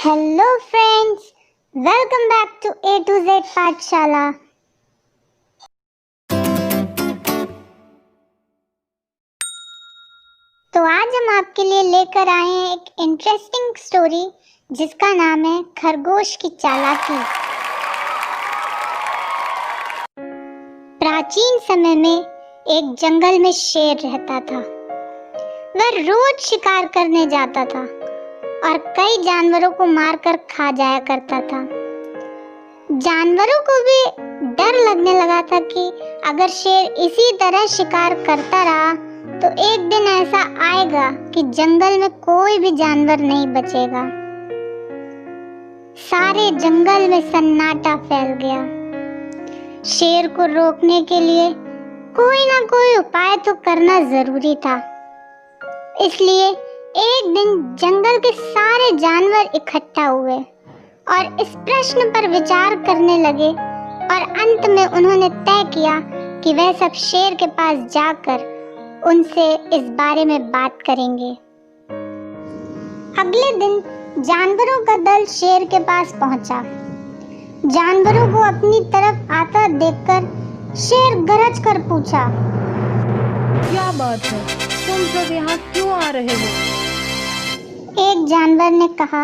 Hello friends, welcome back to A to Z Pathshala. तो आज हम आपके लिए लेकर आए हैं एक इंटरेस्टिंग स्टोरी जिसका नाम है खरगोश की चालाकी। प्राचीन समय में एक जंगल में शेर रहता था। वह रोज शिकार करने जाता था और कई जानवरों को मारकर खा जाया करता था। जानवरों को भी डर लगने लगा था कि अगर शेर इसी तरह शिकार करता रहा तो एक दिन ऐसा आएगा कि जंगल में कोई भी जानवर नहीं बचेगा। सारे जंगल में सन्नाटा फैल गया। शेर को रोकने के लिए कोई ना कोई उपाय तो करना जरूरी था। इसलिए एक दिन जंगल के सारे जानवर इकट्ठा हुए और इस प्रश्न पर विचार करने लगे और अंत में उन्होंने तय किया कि वह सब शेर के पास जाकर उनसे इस बारे में बात करेंगे। अगले दिन जानवरों का दल शेर के पास पहुंचा। जानवरों को अपनी तरफ आता देखकर शेर गरज कर पूछा, क्या बात है, तुम सब यहाँ क्यों आ रहे हो? एक जानवर ने कहा,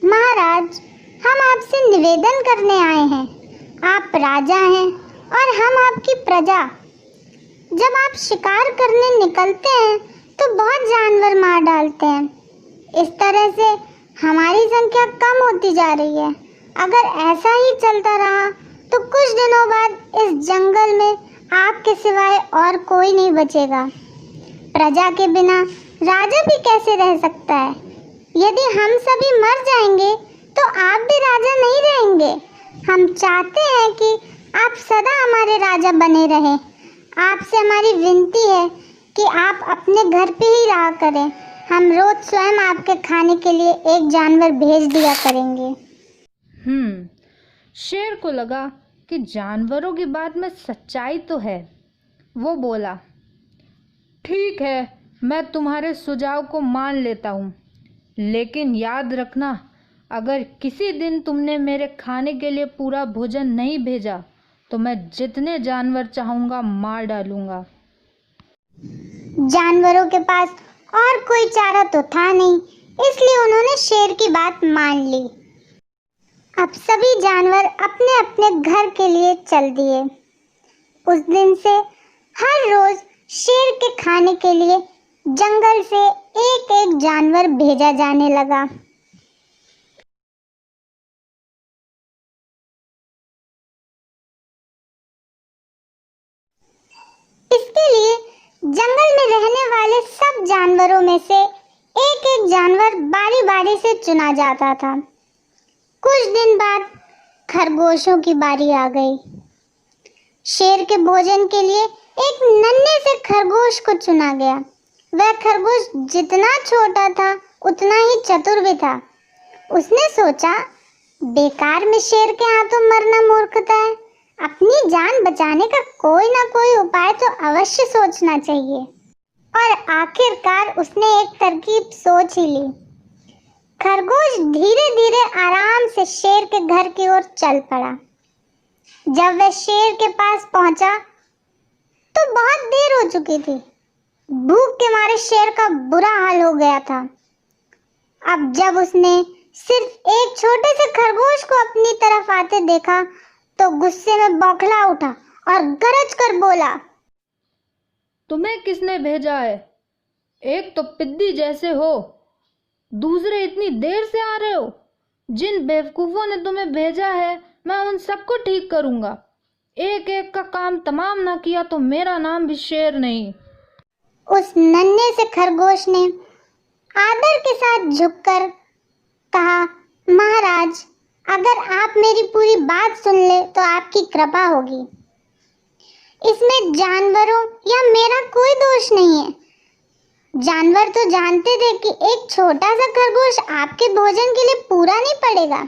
महाराज, हम आपसे निवेदन करने आए हैं। आप राजा हैं और हम आपकी प्रजा। जब आप शिकार करने निकलते हैं तो बहुत जानवर मार डालते हैं। इस तरह से हमारी संख्या कम होती जा रही है। अगर ऐसा ही चलता रहा तो कुछ दिनों बाद इस जंगल में आपके सिवाय और कोई नहीं बचेगा। प्रजा के बिना राजा भी कैसे रह सकता है? यदि हम सभी मर जाएंगे तो आप भी राजा नहीं रहेंगे। हम चाहते हैं कि आप सदा हमारे राजा बने रहें। आपसे हमारी विनती है कि आप अपने घर पे ही रहा करें। हम रोज स्वयं आपके खाने के लिए एक जानवर भेज दिया करेंगे। शेर को लगा कि जानवरों की बात में सच्चाई तो है। वो बोला, ठीक है, मैं तुम्हारे सुझाव को मान लेता हूँ, लेकिन याद रखना, अगर किसी दिन तुमने मेरे खाने के लिए पूरा भोजन नहीं भेजा तो मैं जितने जानवर चाहूँगा मार डालूँगा। जानवरों के पास और कोई चारा तो था नहीं, इसलिए उन्होंने शेर की बात मान ली। अब सभी जानवर अपने अपने घर के लिए चल दिए। उस दिन से हर रोज शेर के खाने के लिए जंगल से एक एक जानवर भेजा जाने लगा। इसके लिए जंगल में रहने वाले सब जानवरों में से एक एक जानवर बारी बारी से चुना जाता था। कुछ दिन बाद खरगोशों की बारी आ गई। शेर के भोजन के लिए एक नन्हे से खरगोश को चुना गया। वह खरगोश जितना छोटा था उतना ही चतुर भी था। उसने सोचा, बेकार में शेर के हाथों मरना मूर्खता है। अपनी जान बचाने का कोई ना कोई उपाय तो अवश्य सोचना चाहिए। और आखिरकार उसने एक तरकीब सोच ही ली। खरगोश धीरे धीरे आराम से शेर के घर की ओर चल पड़ा। जब वह शेर के पास पहुंचा तो बहुत देर हो चुकी थी। भूख के मारे शेर का बुरा हाल हो गया था। अब जब उसने सिर्फ एक छोटे से खरगोश को अपनी तरफ आते देखा तो गुस्से में बौखला उठा और गरज कर बोला, तुम्हें किसने भेजा है? एक तो पिद्दी जैसे हो, दूसरे इतनी देर से आ रहे हो। जिन बेवकूफ़ों ने तुम्हें भेजा है मैं उन सबको ठीक करूँगा। एक एक का काम तमाम ना किया तो मेरा नाम भी शेर नहीं। उस नन्हे से खरगोश ने आदर के साथ झुककर कहा, महाराज, अगर आप मेरी पूरी बात सुन ले तो आपकी कृपा होगी। इसमें जानवरों या मेरा कोई दोष नहीं है। जानवर तो जानते थे कि एक छोटा सा खरगोश आपके भोजन के लिए पूरा नहीं पड़ेगा,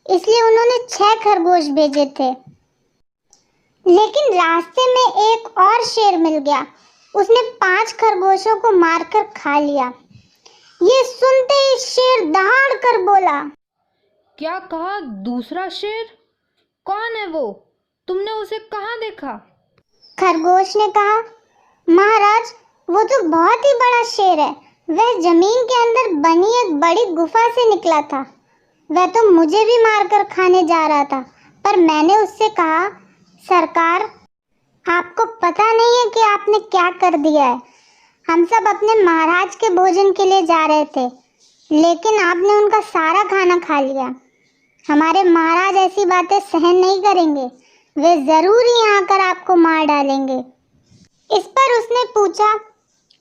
इसलिए उन्होंने 6 खरगोश भेजे थे। लेकिन रास्ते में एक और शेर मिल गया। उसने 5 खरगोशों को मारकर खा लिया। ये सुनते ही शेर दहाड़ कर बोला, क्या कहा? दूसरा शेर? कौन है वो? तुमने उसे कहाँ देखा? खरगोश ने कहा, महाराज, वो तो बहुत ही बड़ा शेर है। वह जमीन के अंदर बनी एक बड़ी गुफा से निकला था। वह तो मुझे भी मारकर खाने जा रहा था, पर मैंने उससे कहा, सरकार, आपको पता नहीं है कि आपने क्या कर दिया है। हम सब अपने महाराज के भोजन के लिए जा रहे थे, लेकिन आपने उनका सारा खाना खा लिया। हमारे महाराज ऐसी बातें सहन नहीं करेंगे। वे जरूर यहाँ आकर आपको मार डालेंगे। इस पर उसने पूछा,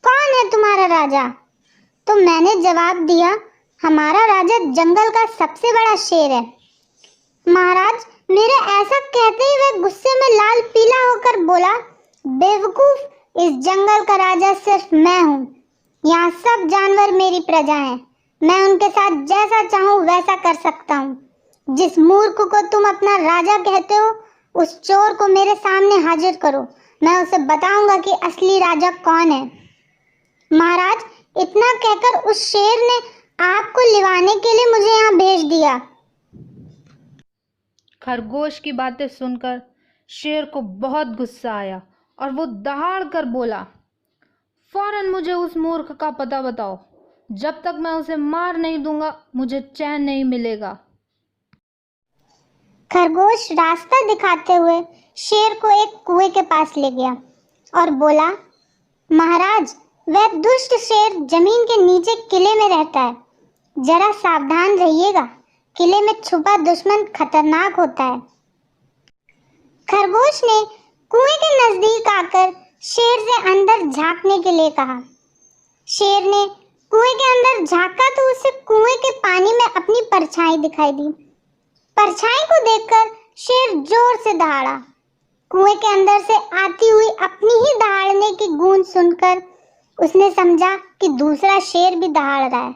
कौन है तुम्हारा राजा? तो मैंने जवाब दिया, हमारा राजा जंगल का सबसे बड़ा शेर है। महाराज, मेरे ऐसा कहते ही वह गुस्से में लाल पीला होकर बोला, बेवकूफ, इस जंगल का राजा सिर्फ मैं हूँ। यहाँ सब जानवर मेरी प्रजा हैं। मैं उनके साथ जैसा चाहूँ वैसा कर सकता हूँ। जिस मूर्ख को तुम अपना राजा कहते हो, उस चोर को मेरे सामने हाजिर करो। मैं उसे बताऊंगा कि असली राजा कौन है। महाराज, इतना कहकर उस शेर ने आपको लिवाने के लिए मुझे यहाँ भेज दिया। खरगोश की बातें सुनकर शेर को बहुत गुस्सा आया और वो दहाड़ कर बोला, फौरन मुझे उस मूर्ख का पता बताओ। जब तक मैं उसे मार नहीं दूंगा मुझे चैन नहीं मिलेगा। खरगोश रास्ता दिखाते हुए शेर को एक कुएं के पास ले गया और बोला, महाराज, वह दुष्ट शेर जमीन के नीचे किले में रहता है। जरा सावधान रहिएगा। किले में छुपा दुश्मन खतरनाक होता है। खरगोश ने कुएं के नजदीक आकर शेर से अंदर झांकने के लिए कहा। शेर ने कुएं के अंदर झांका तो उसे कुएं के पानी में अपनी परछाई दिखाई दी। परछाई को देखकर शेर जोर से दहाड़ा। कुएं के अंदर से आती हुई अपनी ही दहाड़ने की गूंज सुनकर उसने समझा कि दूसरा शेर भी दहाड़ रहा है।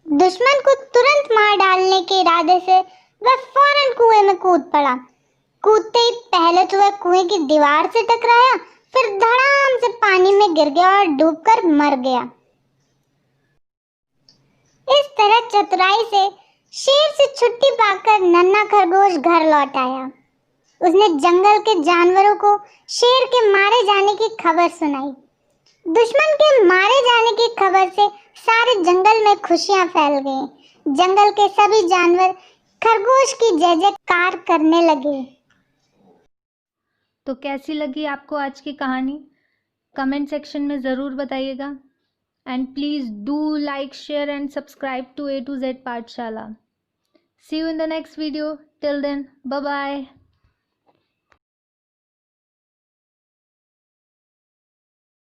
दुश्मन को तुरंत मार डालने के इरादे से वह फौरन कुएं में कूद पड़ा। कूदते ही पहले तो वह कुएं की दीवार से टकराया, फिर धड़ाम से पानी में गिर गया और डूबकर मर गया। इस तरह चतुराई से शेर से छुट्टी पाकर नन्हा खरगोश घर लौट आया। उसने जंगल के जानवरों को शेर के मारे जाने की खबर सुनाई। दुश्मन के मारे जाने की खबर से सारे जंगल में खुशियां फैल गई। जंगल के सभी जानवर खरगोश की जय जयकार करने लगे। तो कैसी लगी आपको आज की कहानी? कमेंट सेक्शन में ज़रूर बताइएगा। And please do like, share and subscribe to A to Z पाठशाला। See you in the next video. Till then, bye bye.